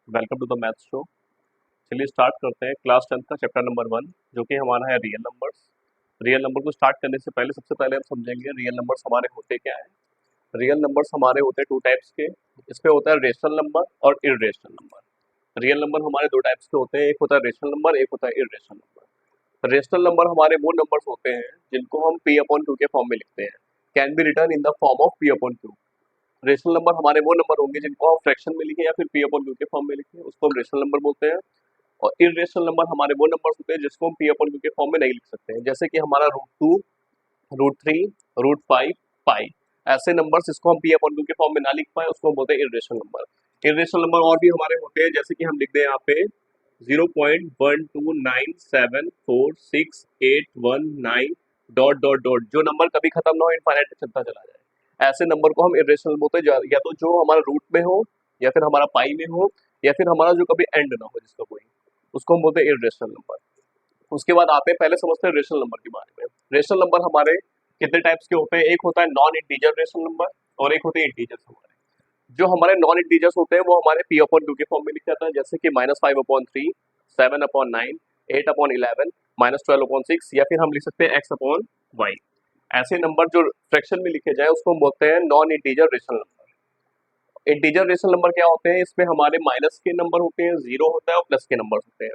Welcome to the maths show. चलिए start करते हैं क्लास 10 का चैप्टर नंबर 1 जो कि हमारा है रियल नंबर्स। रियल नंबर को स्टार्ट करने से पहले सबसे पहले हम समझेंगे रियल नंबर्स हमारे होते क्या है। रियल नंबर्स हमारे होते हैं टू टाइप्स के। इसमें होता है रेशनल नंबर और इर्रेशनल नंबर। रियल नंबर हमारे दो टाइप्स के होते हैं, एक होता है रेशनल नंबर, एक होता है इर्रेशनल नंबर। रेशनल नंबर हमारे वो नंबर्स होते हैं जिनको हम पी अपॉन क्यू के फॉर्म में लिखते हैं, can be return in the form of P upon Q. Rational number हमारे वो नंबर होंगे जिनको हम फ्रैक्शन में लिखें या फिर पी अपॉन क्यू के फॉर्म में लिखें, उसको हम रेशनल नंबर बोलते हैं। और इर्रेशनल नंबर हमारे वो नंबर्स होते हैं जिसको हम पी अपॉन क्यू के फॉर्म में नहीं लिख सकते हैं, जैसे कि हमारा रूट 2, रूट 3, रूट 5, पाई। ऐसे नंबर्स जिसको हम पी अपॉन क्यू के फॉर्म में ना लिख पाए उसको हम बोलते हैं इर्रेशनल नंबर। इर्रेशनल नंबर और भी हमारे होते हैं, जैसे कि हम लिख दें यहाँ पे 0.129746819 डॉट डॉट डॉट, जो नंबर कभी खत्म ना हो, इनफाइनाइट तक चलता चला जाए। ऐसे नंबर को हम इर्रेशनल बोलते हैं, या तो जो हमारा रूट में हो, या फिर हमारा पाई में हो, या फिर हमारा जो कभी एंड ना हो जिसका कोई, उसको हम बोलते हैं इर्रेशनल नंबर। उसके बाद आते हैं, पहले समझते हैं रेशनल नंबर के बारे में। रेशनल नंबर हमारे कितने टाइप्स के होते हैं, एक होता है नॉन इंटीजर रेशनल नंबर और एक होते हैं इंटीजर्स। हमारे जो हमारे नॉन इंटीजर्स होते हैं वो हमारे पी अपॉन क्यू के फॉर्म में लिखा जाता है, जैसे कि -5/3, 7/9, 8/11, -12/6, या फिर हम लिख सकते हैं x/y। ऐसे नंबर जो फ्रैक्शन में लिखे जाए उसको हम बोलते हैं non integer rational number. Integer rational number क्या होते हैं, इसमें हमारे माइनस के नंबर होते हैं, जीरो होता है और प्लस के नंबर होते हैं।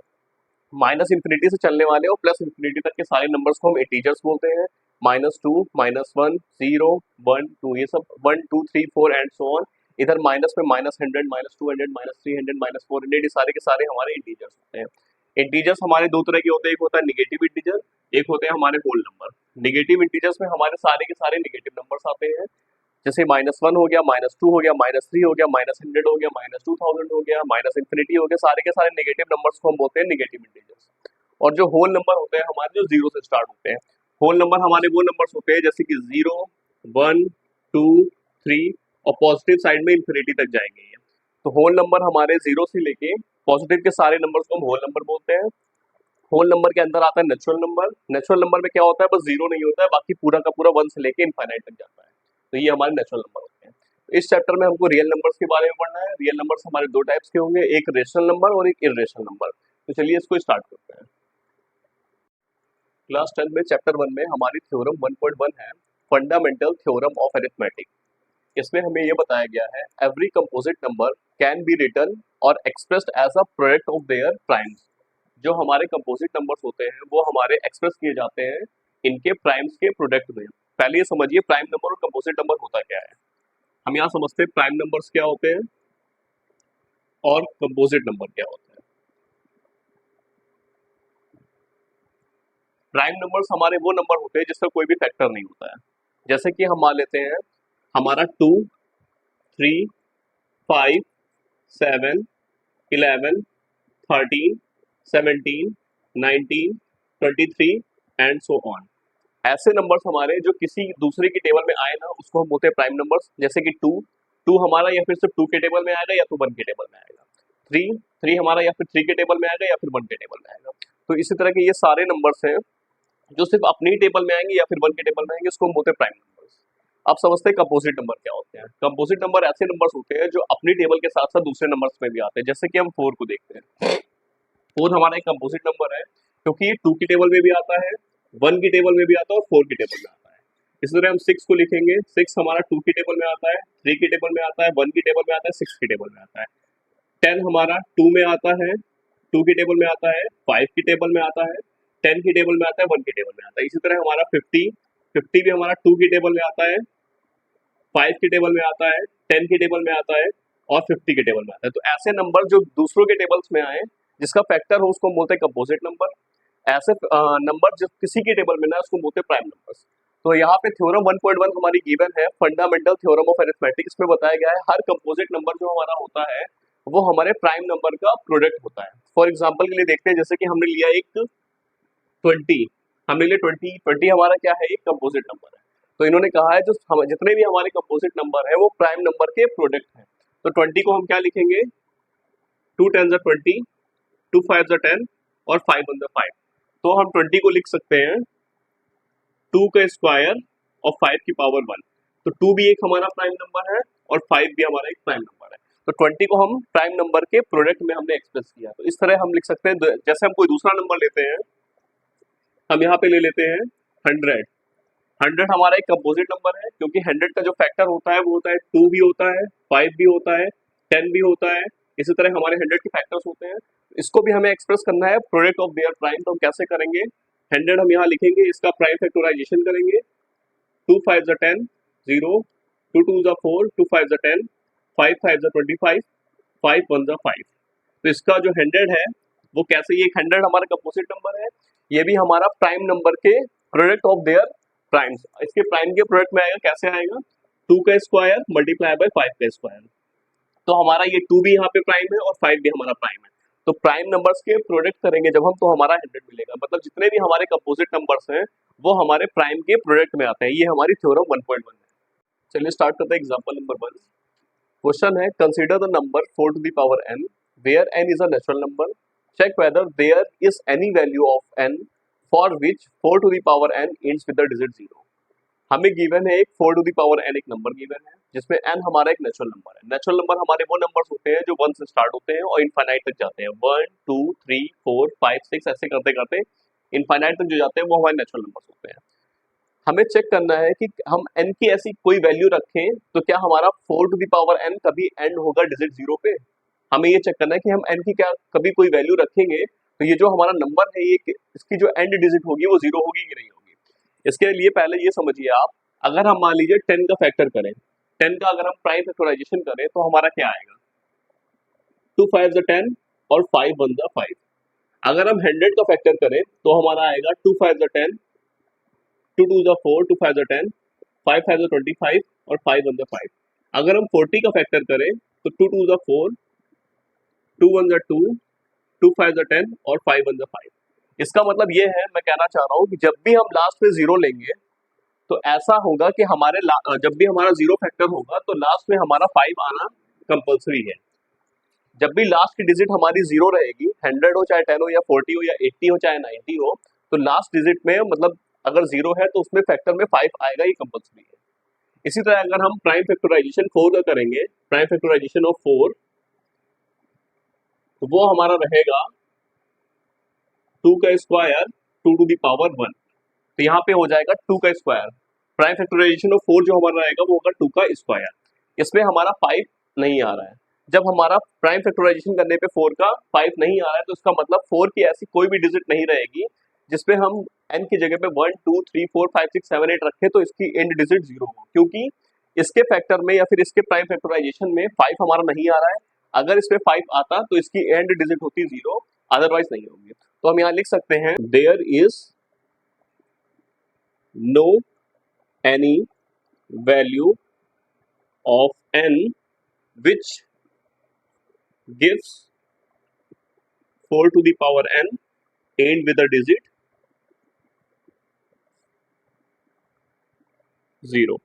माइनस इंफिनिटी से चलने वाले और प्लस इंफिनिटी तक के सारे नंबर्स को हम इंटीजर्स बोलते हैं। -2, -1, 0, 1, 2, ये सब 1, 2, 3, 4 एंड सो ऑन। इधर माइनस में -100, -200, -300, -400, ये सारे के सारे हमारे इंटीजर्स होते हैं। इंटीजर्स हमारे दो तरह के होते हैं, एक होता है निगेटिव इंटीजर, एक होते हैं हमारे होल नंबर। निगेटिव इंटीजर्स में हमारे सारे के सारे निगेटिव नंबर्स आते हैं, जैसे -1 हो गया, -2 हो गया, -3 हो गया, -100 हो गया, -2000 हो गया, माइनस इंफिनिटी हो गया, सारे के सारे नेगेटिव नंबर्स को हम बोलते हैं नेगेटिव इंटीजर्स। और जो होल नंबर होते हैं हमारे, जो जीरो से स्टार्ट होते हैं, होल नंबर हमारे वो नंबर्स होते हैं जैसे कि 0, 1, 2, 3 और पॉजिटिव साइड में इंफिनिटी तक जाएंगे ये। तो होल नंबर हमारे जीरो से लेके पॉजिटिव के सारे नंबर्स को हम होल नंबर बोलते हैं। होल नंबर के अंदर आता है नेचुरल नंबर। नेचुरल नंबर में क्या होता है, बस जीरो नहीं होता है, बाकी पूरा का पूरा 1 से लेके इनफाइनाइट तक जाता है। तो ये हमारे नेचुरल नंबर होते हैं। तो इस चैप्टर में हमको रियल नंबर्स के बारे में पढ़ना है। रियल नंबर्स हमारे दो टाइप्स के होंगे, एक रेशनल नंबर और एक इर्रेशनल नंबर। तो चलिए इसको स्टार्ट करते हैं। क्लास 10 में चैप्टर 1 में हमारी थ्योरम 1.1 है, फंडामेंटल थ्योरम ऑफ अरिथमेटिक। इसमें हमें यह बताया गया है, every composite number can be written or expressed as a product of their primes. जो हमारे कंपोजिट नंबर्स होते हैं वो हमारे एक्सप्रेस किए जाते हैं इनके प्राइम्स के प्रोडक्ट में। पहले ये समझिए प्राइम नंबर और कंपोजिट नंबर होता क्या है। हम यहाँ समझते हैं प्राइम नंबर्स क्या होते हैं और कंपोजिट नंबर क्या होते हैं। प्राइम नंबर्स हमारे वो नंबर होते हैं जिसका कोई भी फैक्टर नहीं होता है, जैसे कि हम मान लेते हैं हमारा 2, 3, 5, 7, 11, 13, 17, 19, 23 एंड सो ऑन। ऐसे नंबर्स हमारे जो किसी दूसरे की टेबल में आए ना, उसको हम बोलते हैं प्राइम नंबर्स। जैसे कि 2, 2 हमारा या फिर सिर्फ 2 के टेबल में आएगा या तो 1 के टेबल में आएगा। 3, 3 हमारा या फिर 3 के टेबल में आएगा या फिर 1 के टेबल में आएगा। तो इसी तरह के ये सारे नंबर्स हैं जो सिर्फ अपनी ही टेबल में आएंगे या फिर 1 के टेबल में आएंगे, उसको हम बोलते हैं प्राइम नंबर्स। अब समझते हैं कंपोजिट नंबर क्या होते हैं। कंपोजिट नंबर ऐसे नंबर्स होते हैं जो अपनी टेबल के साथ साथ दूसरे नंबर्स में भी आते हैं, जैसे कि हम 4 को देखते हैं। 4 हमारा एक कंपोजिट नंबर है क्योंकि ये 2 की टेबल में भी आता है, 1 की टेबल में भी आता है और 4 की टेबल में आता है। इसी तरह हम 6 को लिखेंगे, 6 हमारा 2 की टेबल में आता है, 3 की टेबल में आता है, 1 की टेबल में आता है, 6 की टेबल में आता है। 10 हमारा 2 में आता है, 2 की टेबल में आता है, 5 की टेबल में आता है, 10 की टेबल में आता है, 1 की टेबल में आता है। इसी तरह हमारा 50, 50 भी हमारा 2 की टेबल में आता है, 5 की टेबल में आता है, 10 की टेबल में आता है और 50 के टेबल में आता है। तो ऐसे नंबर जो दूसरों के टेबल्स में आए, जिसका फैक्टर हो, उसको हम बोलते हैं कंपोजिट नंबर। ऐसे नंबर जो किसी की टेबल में ना, उसको बोलते हैं प्राइम नंबर्स। तो यहाँ पे थ्योरम 1.1 हमारी गिवन है, फंडामेंटल थ्योरम ऑफ अरिथमेटिक। इसमें बताया गया है हर कंपोजिट नंबर जो हमारा होता है वो हमारे प्राइम नंबर का प्रोडक्ट होता है। फॉर एग्जाम्पल के लिए देखते हैं, जैसे कि हमने लिया एक 20, हमने लिया 20, 20 हमारा क्या है, एक कंपोजिट नंबर है। तो इन्होंने कहा है जो जितने भी हमारे कंपोजिट नंबर है वो प्राइम नंबर के प्रोडक्ट हैं। तो 20 को हम क्या लिखेंगे, 2 10 20, 2 5 10 और 5 1 5। तो हम 20 को लिख सकते हैं 2 का स्क्वायर और 5 की पावर 1। तो 2 भी एक हमारा प्राइम नंबर है और 5 भी हमारा एक प्राइम नंबर है। तो 20 को हम प्राइम नंबर के प्रोडक्ट में हमने एक्सप्रेस किया। तो इस तरह हम लिख सकते हैं, जैसे हम कोई दूसरा नंबर लेते हैं, हम यहाँ पे ले लेते हैं 100। 100 हमारा एक कंपोजिट नंबर है, क्योंकि 100 का जो फैक्टर होता है वो होता है 2 भी होता है, 5 भी होता है, 10 भी होता है। इसी तरह हमारे 100 के फैक्टर्स होते हैं। इसको भी हमें एक्सप्रेस करना है प्रोडक्ट ऑफ देयर प्राइम। तो हम कैसे करेंगे, 100 हम यहाँ लिखेंगे, इसका प्राइम फैक्टराइजेशन करेंगे। 2 5 10, 0, 2 2 4, 2 5 10, 5 5 25, 5 1 5। तो इसका जो 100 है वो कैसे, ये 100 हमारा कंपोजिट नंबर है, ये भी हमारा प्राइम नंबर के प्रोडक्ट ऑफ देयर प्राइम्स। इसके प्राइम के प्रोडक्ट में आएगा, कैसे आएगा, 2 का स्क्वायर मल्टीप्लाई बाय 5 का स्क्वायर। तो हमारा ये 2 भी यहाँ पे प्राइम है और 5 भी हमारा प्राइम है। तो प्राइम नंबर्स के प्रोडक्ट करेंगे जब हम, तो हमारा 100 मिलेगा। मतलब जितने भी हमारे कंपोजिट नंबर्स हैं वो हमारे प्राइम के प्रोडक्ट में आते हैं। ये हमारी थ्योरम 1.1 है। चलिए स्टार्ट करते हैं एग्जांपल नंबर 1। क्वेश्चन है, consider the number 4 to the power n where n is a natural number, check whether there is any value of n for which 4 to the power n ends with the digit 0। हमें given है एक 4 to the power n एक number given है, जिसमें n हमारा एक natural number है। Natural number हमारे वो नंबर्स होते हैं जो 1 से स्टार्ट होते हैं और इनफाइनाइट तक जाते हैं। 1 2 3 4 5 6 ऐसे करते करते इनफाइनाइट तक जो जाते हैं वो हमारे नेचुरल नंबर्स होते हैं। हमें चेक करना है कि हम n की ऐसी कोई वैल्यू रखें तो क्या हमारा 4 टू द पावर n कभी एंड होगा डिजिट 0 पे। हमें ये चेक करना है कि हम n की क्या कभी कोई वैल्यू रखेंगे तो ये जो हमारा नंबर है ये इसकी जो एंड डिजिट होगी वो 0 होगी कि नहीं होगी। इसके लिए पहले ये समझिए आप, अगर हम मान लीजिए 10 का फैक्टर करें, 10 का अगर हम प्राइम फैक्टराइजेशन करें तो हमारा क्या आएगा, 2 5 10 और 5 1 5। अगर हम 100 का फैक्टर करें तो हमारा आएगा 2 5 10, 2 2 4, 2 5 10, 5 5 25 और 5 1 5। अगर हम 40 का फैक्टर करें तो 2 2 4, 2 1 2, 2 5 10 और 5 1 5। इसका मतलब ये है, मैं कहना चाह रहा हूँ कि जब भी हम लास्ट में 0 लेंगे तो ऐसा होगा कि हमारे जब भी हमारा 0 फैक्टर होगा तो लास्ट में हमारा 5 आना कंपल्सरी है। जब भी लास्ट की डिजिट हमारी 0 रहेगी, 100 हो चाहे 10 हो या 40 हो या 80 हो चाहे 90 हो, तो लास्ट डिजिट में मतलब अगर 0 है तो उसमें फैक्टर में 5 आएगा, ये कंपल्सरी है। इसी तरह अगर हम प्राइम फैक्टराइजेशन 4 का करेंगे, प्राइम फैक्टराइजेशन ऑफ 4, तो वो हमारा रहेगा 2 का स्क्वायर 2 टू द पावर 1। तो यहाँ पे हो जाएगा 2 का स्क्वायर। प्राइम फैक्टराइजेशन ऑफ 4 जो हमारा रहेगा वो होगा 2 का स्क्वायर। इसमें हमारा 5 नहीं आ रहा है। जब हमारा प्राइम फैक्टराइजेशन करने पे 4 का 5 नहीं आ रहा है तो इसका मतलब 4 की ऐसी कोई भी डिजिट नहीं रहेगी जिसपे हम n की जगह पे 1 2 3 4 5 6 7 8 रखें तो इसकी एंड डिजिट 0 हो, क्योंकि इसके फैक्टर में या फिर इसके प्राइम फैक्टराइजेशन में 5 हमारा नहीं आ रहा है। अगर इसमें 5 आता तो इसकी एंड डिजिट होती 0, अदरवाइज नहीं होगी। तो हम यहाँ लिख सकते हैं, there is no any value of n which gives 4 to the power n end with a digit 0।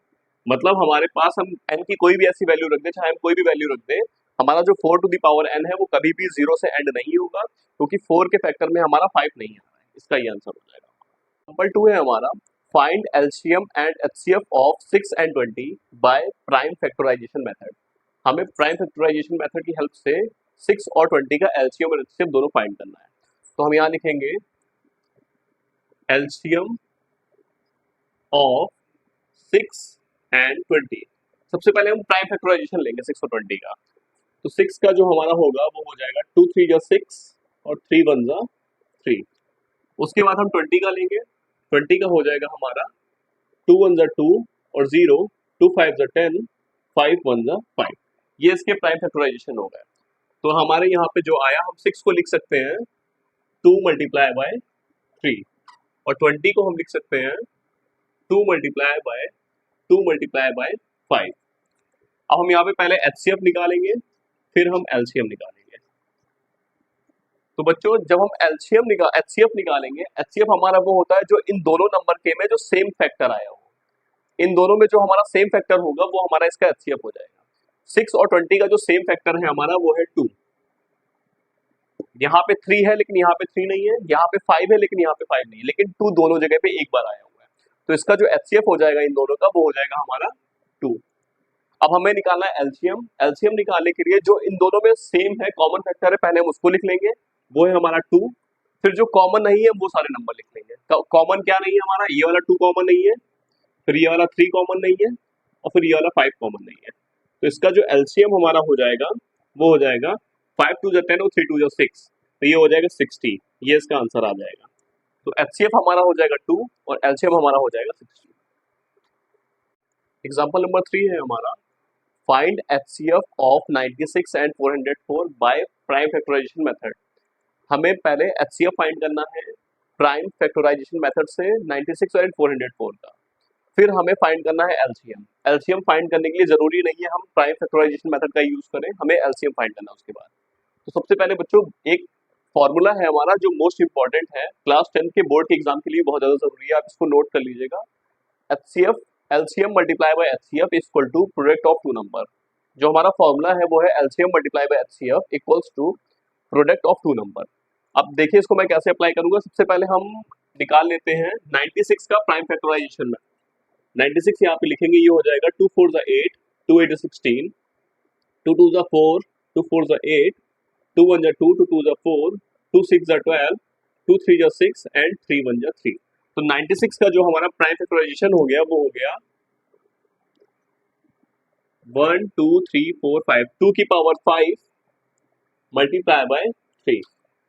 मतलब हमारे पास हम n की कोई भी ऐसी वैल्यू रख दें, चाहे हम कोई भी वैल्यू रख दें, हमारा जो 4 टू द पावर n है वो कभी भी 0 से एंड नहीं होगा, क्योंकि 4 के फैक्टर में हमारा 5 नहीं आ रहा है। इसका ये आंसर हो जाएगा। नंबर 2 है हमारा, find LCM and HCF of 6 and 20 by prime factorisation method. हमें प्राइम फैक्टराइजेशन मेथड की हेल्प से 6 और 20 का एलसीएम और एचसीएफ दोनों फाइंड करना है। तो हम यहाँ लिखेंगे एलसीएम ऑफ 6 एंड 20। सबसे पहले हम प्राइम फैक्टराइजेशन लेंगे 6 और 20 का। तो 6 का जो हमारा होगा वो हो जाएगा 2 3 जा 6 और 3 1 जा 3। उसके बाद हम 20 का लेंगे, 20 का हो जाएगा हमारा 2 1 जा 2 और 0, 2 5 जा 10, 5 1 जा 5। ये इसके प्राइम फैक्टराइजेशन हो गए। तो हमारे यहाँ पे जो आया, हम 6 को लिख सकते हैं 2 मल्टीप्लाई बाय 3 और 20 को हम लिख सकते हैं 2 मल्टीप्लाई बाय 5। अब हम यहाँ पे पहले एचसीएफ निकालेंगे, फिर हम एलसीएम निकालेंगे। तो बच्चों जब हम एचसीएफ निकालेंगे, एचसीएफ हमारा वो होता है जो इन दोनों नंबर के में जो सेम फैक्टर आया हो, इन दोनों में जो हमारा सेम फैक्टर होगा वो हमारा इसका एचसीएफ हो जाएगा। 6 और 20 का जो सेम फैक्टर है हमारा वो है 2। यहाँ पे 3 है लेकिन यहाँ पे 3 नहीं है, यहाँ पे 5 है लेकिन यहाँ पे 5 नहीं है, लेकिन 2 दोनों जगह पे एक बार आया हुआ है। तो इसका जो एचसीएफ हो जाएगा इन दोनों का वो हो जाएगा हमारा 2। अब हमें निकालना है एलसीएम। एलसीएम निकालने के लिए जो इन दोनों में सेम है, कॉमन फैक्टर है, पहले हम उसको लिख लेंगे, वो है हमारा 2। फिर जो कॉमन नहीं है वो सारे नंबर लिख लेंगे। कॉमन क्या नहीं है हमारा, ये वाला 2 कॉमन नहीं है, फिर ये वाला 3 कॉमन नहीं है, और फिर ये वाला 5 कॉमन नहीं है। तो इसका जो एलसीएम हमारा हो जाएगा वो हो जाएगा 5 2 10 और 3 2 6, तो ये हो जाएगा 60। ये इसका आंसर आ जाएगा। तो एचसीएफ हमारा हो जाएगा 2 और एलसीएम हमारा हो जाएगा 60। एग्जाम्पल नंबर 3 है हमारा, find HCF of 96 and 404 by prime factorisation method. हमें पहले एचसीएफ फाइंड करना है प्राइम फैक्टराइजेशन मेथड से 96 एंड 404 का, फिर हमें फाइंड करना है एलसीएम। एलसीएम फाइंड करने के लिए जरूरी नहीं है हम प्राइम फैक्टराइजेशन मेथड का यूज करें, हमें एलसीएम फाइंड करना है उसके बाद। तो सबसे पहले बच्चों एक फॉर्मूला है हमारा जो मोस्ट इंपॉर्टेंट है, क्लास 10 के बोर्ड के एग्जाम के लिए बहुत ज्यादा जरूरी है, आप इसको नोट कर लीजिएगा। HCF LCM multiply by HCF equal to product of two number. जो हमारा फॉर्मूला है वो है LCM multiply by HCF equals to product of two number. अब देखिए इसको मैं कैसे अप्लाई करूंगा। सबसे पहले हम निकाल लेते हैं 96 का प्राइम फैक्टराइजेशन में। 96 यहाँ पे लिखेंगे, ये हो जाएगा 2 4 8, 2 8 16, 2 2 4, 2 4 8, 2 1 2, 2 2 4, 2 6 12, 2 3 6 एंड 3 1 3। तो 96 का जो हमारा प्राइम फैक्टराइजेशन हो गया वो हो गया 1 2 3 4 5, 2 की पावर 5 मल्टीप्लाई बाय 3।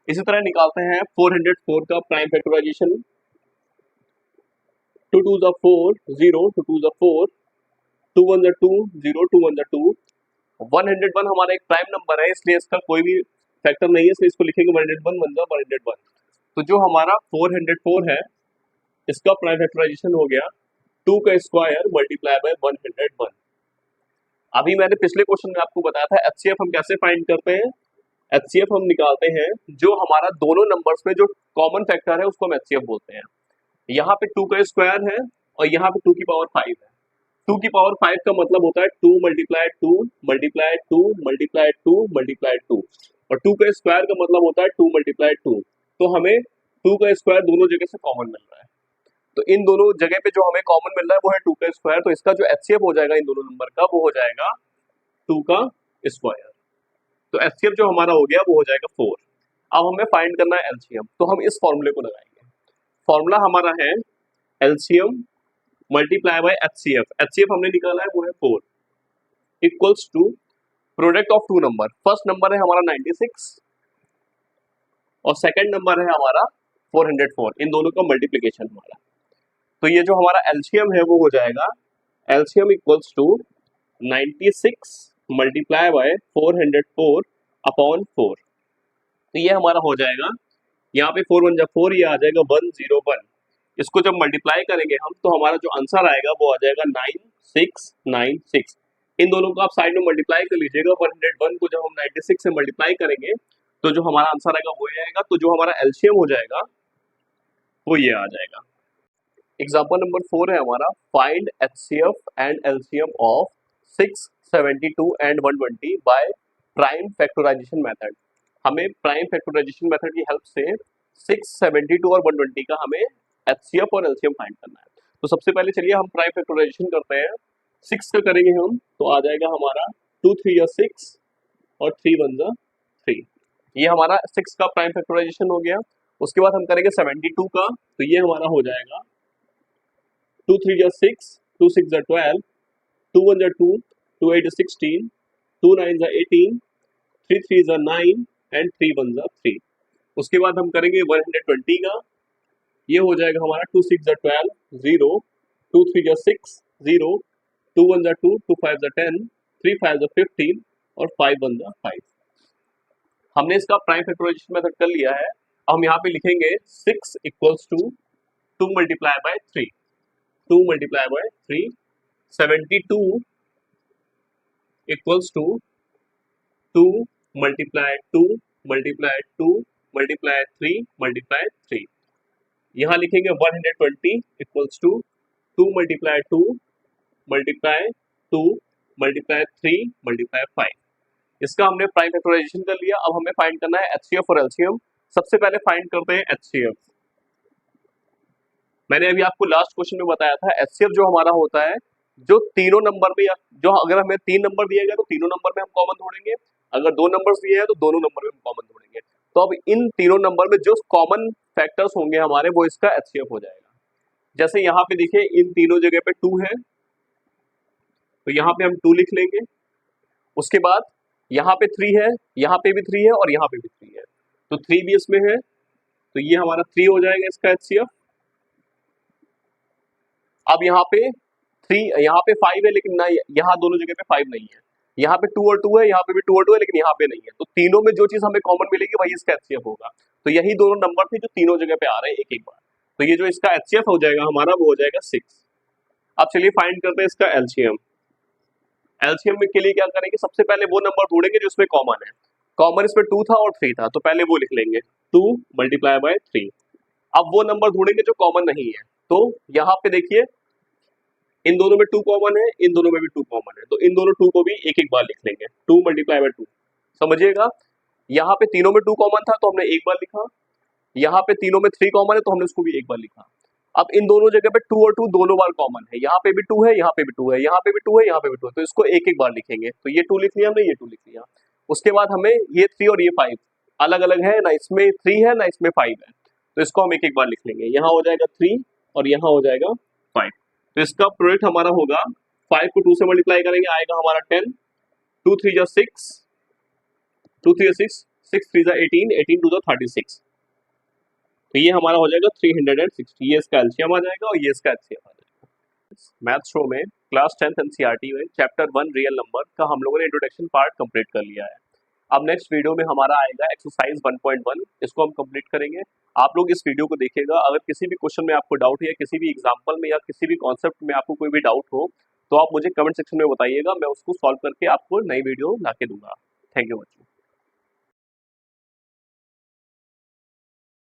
इसी तरह निकालते हैं 404 का प्राइम फैक्टराइजेशन। 2 2 4 0, 2 2 4, 2 1 2 0, 2 1 2। 101 हमारा एक प्राइम नंबर है, इसलिए इसका कोई भी फैक्टर नहीं है, इसलिए इसको लिखेंगे 101 101। तो जो हमारा 404 है इसका प्राइम फैक्टराइजेशन हो गया 2 का स्क्वायर मल्टीप्लाई बाय 101। अभी मैंने पिछले क्वेश्चन में आपको बताया था एचसीएफ हम कैसे फाइंड करते हैं। एचसीएफ हम निकालते हैं जो हमारा दोनों नंबर्स में जो कॉमन फैक्टर है उसको हम एचसीएफ बोलते हैं। यहाँ पे 2 का स्क्वायर है और यहाँ पे 2 की पावर 5 है। 2 की पावर 5 का मतलब होता है 2 मल्टीप्लाई 2 मल्टीप्लाई 2 मल्टीप्लाई 2 मल्टीप्लाई 2, और 2 का स्क्वायर का मतलब होता है 2 मल्टीप्लाई 2। तो हमें 2 का स्क्वायर दोनों जगह से कॉमन मिल रहा है, तो इन दोनों जगह पे जो हमें कॉमन मिल रहा है वो है 2 का स्क्वायर। तो इसका जो एचसीएफ हो जाएगा इन दोनों नंबर का वो हो जाएगा 2 का स्क्वायर। तो एचसीएफ जो हमारा हो गया वो हो जाएगा 4। अब हमें फाइंड करना है एलसीएम, तो हम इस फॉर्मूले को लगाएंगे। फॉर्मूला हमारा है LCM multiply by HCF. HCF हमने निकाला है वो है 4 equals to product of two number. First number है हमारा 96 और सेकंड नंबर है हमारा 404, इन दोनों का मल्टीप्लीकेशन हमारा। तो ये जो हमारा एलसीएम है वो हो जाएगा LCM equals to 96 multiply by 404 upon 4। तो ये हमारा हो जाएगा, यहाँ पे 4 1 4, ये आ जाएगा 101। इसको जब मल्टीप्लाई करेंगे हम तो हमारा जो आंसर आएगा वो आ जाएगा 9696। इन दोनों को आप साइड में मल्टीप्लाई कर लीजिएगा। 101 को जब हम 96 से मल्टीप्लाई करेंगे तो जो हमारा आंसर आएगा वो ये आएगा। तो जो हमारा एलसीएम हो जाएगा वो ये आ जाएगा। एग्जाम्पल नंबर 4 है हमारा, find HCF and LCM of 6 72 and 120 by prime factorisation method. हमें प्राइम फैक्टराइजेशन मेथड की हेल्प से 6 72 और 120 का हमें एचसीएफ और एलसीएम फाइंड करना है। तो सबसे पहले चलिए हम प्राइम फैक्टराइजेशन करते हैं। 6 का करेंगे हम तो आ जाएगा हमारा 2 3 6 और 3 1 3। ये हमारा 6 का प्राइम फैक्टराइजेशन हो गया। उसके बाद हम करेंगे 72 का, तो ये हमारा हो जाएगा 2 3 6, 2 6 12, 2 1 2, 2 8 16, 2 9 18, 3 3 9 एंड 3 1 3। उसके बाद हम करेंगे 120 का, ये हो जाएगा हमारा 2 6 12 0, 2 3 6 0, 2 1 2, 2 5 10, 3 5 15 और 5 1 5। हमने इसका प्राइम फैक्टराइजेशन मेथड कर लिया है। अब हम यहाँ पे लिखेंगे 6 equals to 2 multiply by 3, 2 multiply by 3, 72 equals to 2 multiply 2 multiply 2 multiply 3 multiply 3। यहाँ लिखेंगे 120 equals to 2 multiply 2 multiply 2 multiply 3 multiply 5। इसका हमने प्राइम फैक्टराइजेशन कर लिया। अब हमें फाइंड करना है एचसीएफ और एलसीएम। सबसे पहले फाइंड करते हैं एचसीएफ। मैंने अभी आपको लास्ट क्वेश्चन में बताया था एचसीएफ जो हमारा होता है जो तीनों नंबर में, या जो अगर हमें 3 नंबर दिया गया तो तीनों नंबर में हम कॉमन ढूंढेंगे, अगर 2 नंबर्स दिए हैं तो दोनों नंबर में हम कॉमन ढूंढेंगे। तो अब इन तीनों नंबर में जो कॉमन फैक्टर्स होंगे हमारे, वो इसका एचसीएफ हो जाएगा। जैसे यहाँ पे देखिए इन तीनों जगह पे 2 है, तो यहाँ पे हम 2 लिख लेंगे। उसके बाद यहाँ पे 3 है, यहाँ पे भी 3 है और यहाँ पे भी 3 है, तो 3 भी इसमें है, तो ये हमारा 3 हो जाएगा इसका एचसीएफ। अब यहाँ पे 3, यहाँ पे 5 है लेकिन ना, यहाँ दोनों जगह पे 5 नहीं है, यहाँ पे 2 और 2 है, यहाँ पे भी 2 और 2 है, लेकिन यहाँ पे नहीं है। तो तीनों में जो चीज हमें कॉमन मिलेगी वही इसका एचसीएफ होगा। तो यही दोनों नंबर थे जो तीनों जगह पे आ रहे हैं एक एक बार। तो ये जो इसका एचसीएफ हो जाएगा हमारा, वो हो जाएगा 6। अब चलिए फाइंड करते हैं इसका एलसीएम। एलसीएम में के लिए क्या करेंगे, सबसे पहले वो नंबर ढूंढेंगे जो इसमें कॉमन है। कॉमन इसमें 2 था और 3 था, तो पहले वो लिख लेंगे, 2 मल्टीप्लाई बाय 3। अब वो नंबर ढूंढेंगे जो कॉमन नहीं है, तो यहाँ पे देखिए इन दोनों में 2 कॉमन है, इन दोनों में भी 2 कॉमन है, तो इन दोनों 2 को भी एक एक बार लिख लेंगे, 2 मल्टीप्लाई बाय 2। समझिएगा, यहाँ पे तीनों में 2 कॉमन था तो हमने एक बार लिखा, यहाँ पे तीनों में 3 कॉमन है तो हमने उसको भी एक बार लिखा। अब इन दोनों जगह पे 2 और 2 दोनों बार कॉमन है, यहाँ पे भी 2 है, यहाँ पे भी 2 है, यहाँ पे भी 2 है, यहाँ पे भी 2 है, तो इसको एक एक बार लिखेंगे। तो ये 2 लिख लिया हमने, ये 2 लिख लिया। उसके बाद हमें ये 3 और ये 5 अलग अलग है ना, इसमें 3 है ना इसमें 5 है, तो इसको हम एक एक बार लिख लेंगे। यहाँ हो जाएगा 3 और यहाँ हो जाएगा 5। तो इसका प्रोडक्ट हमारा होगा, 5 को 2 से मल्टीप्लाई करेंगे आएगा हमारा 10, 2 3 जा 6, 2 3 6, 6 3 जा 18, 18 2 जा 36। तो ये हमारा हो जाएगा 360, ये इसका एलसीएम आ जाएगा और ये इसका एचसीएफ आ जाएगा। मैथ शो में क्लास 10th एनसीईआरटी में चैप्टर 1 रियल नंबर का हम लोगों ने इंट्रोडक्शन पार्ट कंप्लीट कर लिया है। अब नेक्स्ट वीडियो में हमारा आएगा एक्सरसाइज 1.1, इसको हम कंप्लीट करेंगे। आप लोग इस वीडियो को देखिएगा, अगर किसी भी क्वेश्चन में आपको डाउट है या किसी भी एग्जाम्पल में या किसी भी कॉन्सेप्ट में आपको कोई भी डाउट हो, तो आप मुझे कमेंट सेक्शन में बताइएगा, मैं उसको सॉल्व करके आपको नई वीडियो ला के दूंगा। थैंक यू बच्चों।